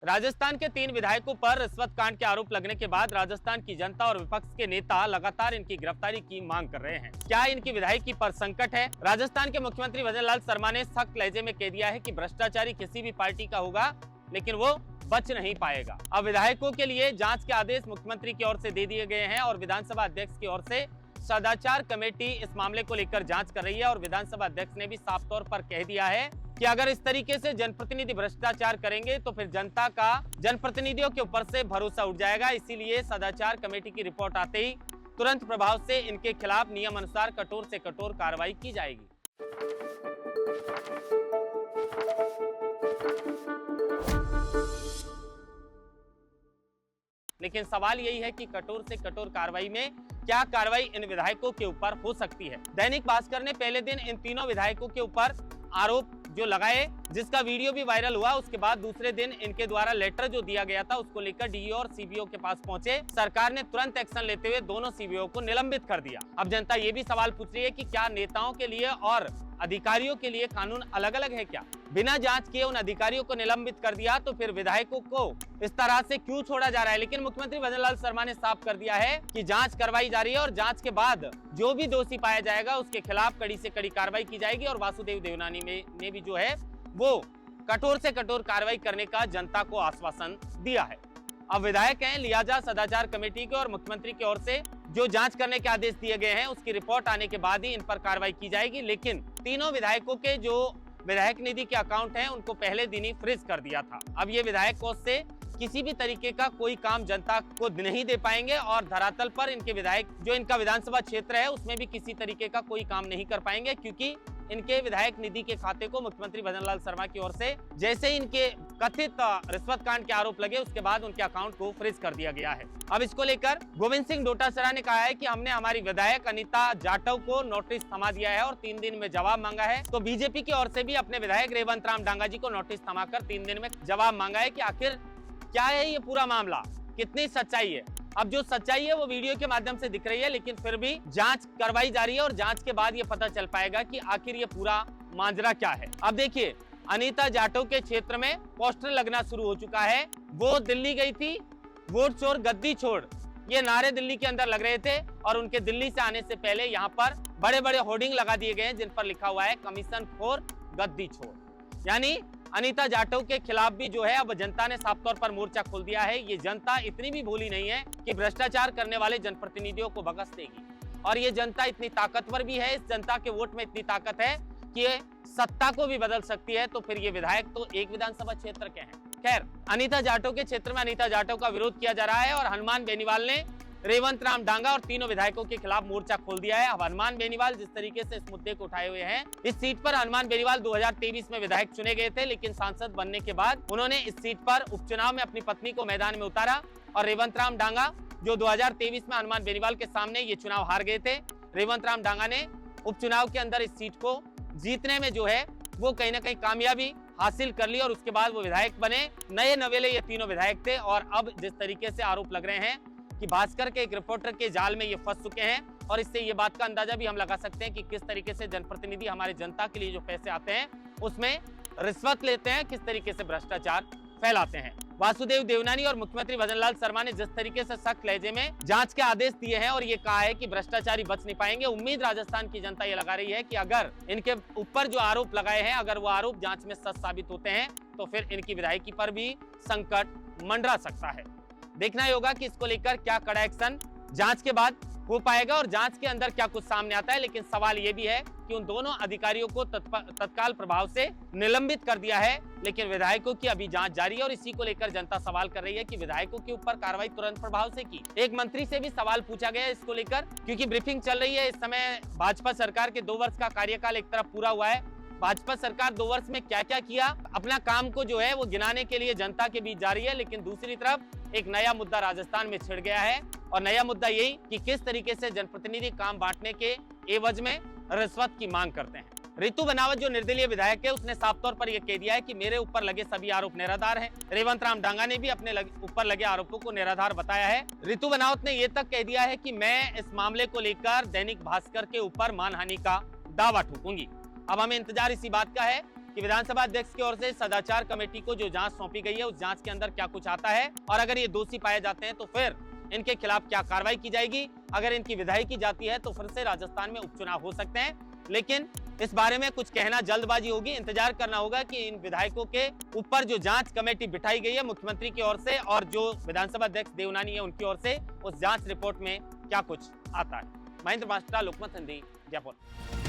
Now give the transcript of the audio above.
राजस्थान के 3 विधायकों पर रिश्वत कांड के आरोप लगने के बाद राजस्थान की जनता और विपक्ष के नेता लगातार इनकी गिरफ्तारी की मांग कर रहे हैं। क्या इनकी विधायकी पर संकट है? राजस्थान के मुख्यमंत्री भजनलाल शर्मा ने सख्त लहजे में कह दिया है कि भ्रष्टाचारी किसी भी पार्टी का होगा, लेकिन वो बच नहीं पाएगा। अब विधायकों के लिए जांच के आदेश मुख्यमंत्री की ओर से दे दिए गए हैं और विधानसभा अध्यक्ष की ओर से सदाचार कमेटी इस मामले को लेकर जांच कर रही है। और विधानसभा अध्यक्ष ने भी साफ तौर पर कह दिया है कि अगर इस तरीके से जनप्रतिनिधि भ्रष्टाचार करेंगे तो फिर जनता का जनप्रतिनिधियों के ऊपर से भरोसा उठ जाएगा। इसीलिए सदाचार कमेटी की रिपोर्ट आते ही तुरंत प्रभाव से इनके खिलाफ नियम अनुसार कठोर से कठोर कार्रवाई की जाएगी। लेकिन सवाल यही है कि कठोर से कठोर कार्रवाई में क्या कार्रवाई इन विधायकों के ऊपर हो सकती है। दैनिक भास्कर ने पहले दिन इन तीनों विधायकों के ऊपर आरोप जो लगाए, जिसका वीडियो भी वायरल हुआ। उसके बाद दूसरे दिन इनके द्वारा लेटर जो दिया गया था उसको लेकर डीईओ और सीबीओ के पास पहुंचे। सरकार ने तुरंत एक्शन लेते हुए दोनों सीबीओ को निलंबित कर दिया। अब जनता ये भी सवाल पूछ रही है कि क्या नेताओं के लिए और अधिकारियों के लिए कानून अलग अलग है क्या? बिना जांच किए उन अधिकारियों को निलंबित कर दिया तो फिर विधायकों को इस तरह से क्यों छोड़ा जा रहा है? लेकिन मुख्यमंत्री भजनलाल शर्मा ने साफ कर दिया है कि जांच करवाई जा रही है और जांच के बाद जो भी दोषी पाया जाएगा उसके खिलाफ कड़ी से कड़ी कार्रवाई की जाएगी। और वासुदेव देवनानी ने भी जो है वो कठोर से कठोर कार्रवाई करने का जनता को आश्वासन दिया है। अब विधायक हैं, लिहाजा सदाचार कमेटी के और मुख्यमंत्री की ओर से जो जांच करने के आदेश दिए गए हैं उसकी रिपोर्ट आने के बाद ही इन पर कार्रवाई की जाएगी। लेकिन तीनों विधायकों के जो विधायक निधि के अकाउंट हैं उनको पहले दिन ही फ्रीज कर दिया था। अब ये विधायक कोष से किसी भी तरीके का कोई काम जनता को नहीं दे पाएंगे और धरातल पर इनके विधायक जो इनका विधानसभा क्षेत्र है उसमें भी किसी तरीके का कोई काम नहीं कर पाएंगे, क्योंकि इनके विधायक निधि के खाते को मुख्यमंत्री भजनलाल शर्मा की ओर से जैसे ही इनके कथित रिश्वत कांड के आरोप लगे उसके बाद उनके अकाउंट को फ्रीज कर दिया गया है। अब इसको लेकर गोविंद सिंह डोटासरा ने कहा है कि हमने हमारी विधायक अनीता जाटव को नोटिस थमा दिया है और 3 दिन में जवाब मांगा है। तो बीजेपी की ओर से भी अपने विधायक रेवंत राम डांगा जी को नोटिस थमाकर 3 दिन में जवाब मांगा है कि आखिर क्या है ये पूरा मामला, कितनी सच्चाई है। अब जो सच्चाई है वो वीडियो के माध्यम से दिख रही है, लेकिन फिर भी जांच करवाई जा रही है और जांच के बाद ये पता चल पाएगा कि आखिर ये पूरा मांजरा क्या है। अब देखिए, अनीता जाटव के क्षेत्र में पोस्टर लगना शुरू हो चुका है। वो दिल्ली गई थी, वोट चोर गद्दी छोड़, ये नारे दिल्ली के अंदर लग रहे थे और उनके दिल्ली से आने से पहले यहाँ पर बड़े बड़े होर्डिंग लगा दिए गए हैं जिन पर लिखा हुआ है कमीशन फॉर गद्दी छोड़। यानी अनीता जाटव के खिलाफ भी जो है अब जनता ने साफ तौर पर मोर्चा खोल दिया है। ये जनता इतनी भी भोली नहीं है कि भ्रष्टाचार करने वाले जनप्रतिनिधियों को बख्श देगी। और ये जनता इतनी ताकतवर भी है, इस जनता के वोट में इतनी ताकत है कि ये सत्ता को भी बदल सकती है। तो फिर ये विधायक तो एक विधानसभा क्षेत्र के हैं। खैर, अनीता जाटव के क्षेत्र में अनीता जाटव का विरोध किया जा रहा है और हनुमान बेनीवाल ने रेवंत राम डांगा और तीनों विधायकों के खिलाफ मोर्चा खोल दिया है। अब हनुमान बेनीवाल जिस तरीके से इस मुद्दे को उठाए हुए हैं, इस सीट पर हनुमान बेनीवाल 2023 में विधायक चुने गए थे, लेकिन सांसद बनने के बाद उन्होंने इस सीट पर उपचुनाव में अपनी पत्नी को मैदान में उतारा। और रेवंत राम डांगा जो 2023 में हनुमान बेनीवाल के सामने ये चुनाव हार गए थे, रेवंत राम डांगा ने उपचुनाव के अंदर इस सीट को जीतने में जो है वो कहीं ना कहीं कामयाबी हासिल कर ली और उसके बाद वो विधायक बने। नए नवेले ये तीनों विधायक थे और अब जिस तरीके से आरोप लग रहे हैं कि भास्कर के एक रिपोर्टर के जाल में ये फंस चुके हैं और इससे ये बात का अंदाजा भी हम लगा सकते हैं कि किस तरीके से जनप्रतिनिधि हमारे जनता के लिए जो पैसे आते हैं उसमें रिश्वत लेते हैं, किस तरीके से भ्रष्टाचार फैलाते हैं। वासुदेव देवनानी और मुख्यमंत्री भजनलाल शर्मा ने जिस तरीके से सख्त लहजे में जांच के आदेश दिए हैं और ये कहा है कि भ्रष्टाचारी बच नहीं पाएंगे, उम्मीद राजस्थान की जनता ये लगा रही है कि अगर इनके ऊपर जो आरोप लगाए हैं अगर वो आरोप जांच में सच साबित होते हैं तो फिर इनकी विधायकी पर भी संकट मंडरा सकता है। देखना ही होगा कि इसको लेकर क्या कड़ा एक्शन जांच के बाद हो पाएगा और जांच के अंदर क्या कुछ सामने आता है। लेकिन सवाल यह भी है कि उन दोनों अधिकारियों को तत्काल प्रभाव से निलंबित कर दिया है, लेकिन विधायकों की अभी जांच जारी है और इसी को लेकर जनता सवाल कर रही है कि विधायकों के ऊपर कार्रवाई तुरंत प्रभाव से की। एक मंत्री से भी सवाल पूछा गया इसको लेकर, क्योंकि ब्रीफिंग चल रही है इस समय। भाजपा सरकार के 2 वर्ष का कार्यकाल एक तरफ पूरा हुआ है, भाजपा सरकार 2 वर्ष में क्या क्या किया अपना काम को जो है वो गिनाने के लिए जनता के बीच जा रही है। लेकिन दूसरी तरफ एक नया मुद्दा राजस्थान में छिड़ गया है और नया मुद्दा यही कि किस तरीके से जनप्रतिनिधि काम बांटने के एवज में रिश्वत की मांग करते हैं। रितु बनावत जो निर्दलीय विधायक है उसने साफ तौर पर यह कह दिया है कि मेरे ऊपर लगे सभी आरोप निराधार हैं। रेवंत राम डांगा ने भी अपने ऊपर लगे आरोपों को निराधार बताया है। रितु बनावत ने यह तक कह दिया है कि मैं इस मामले को लेकर दैनिक भास्कर के ऊपर मानहानि का दावा ठोकूंगी। अब हमें इंतजार इसी बात का है कि विधानसभा अध्यक्ष की ओर से सदाचार कमेटी को जो जांच सौंपी गई है उस जांच के अंदर क्या कुछ आता है और अगर ये दोषी पाए जाते हैं तो फिर इनके खिलाफ क्या कार्रवाई की जाएगी। अगर इनकी विधायी की जाती है तो फिर से राजस्थान में उपचुनाव हो सकते हैं, लेकिन इस बारे में कुछ कहना जल्दबाजी होगी। इंतजार करना होगा कि इन विधायकों के ऊपर जो जांच कमेटी बिठाई गई है मुख्यमंत्री की ओर से और जो विधानसभा अध्यक्ष देवनानी है उनकी ओर से, उस जांच रिपोर्ट में क्या कुछ आता है। महेंद्र मास्टर, लोकमत हिंदी, जयपुर।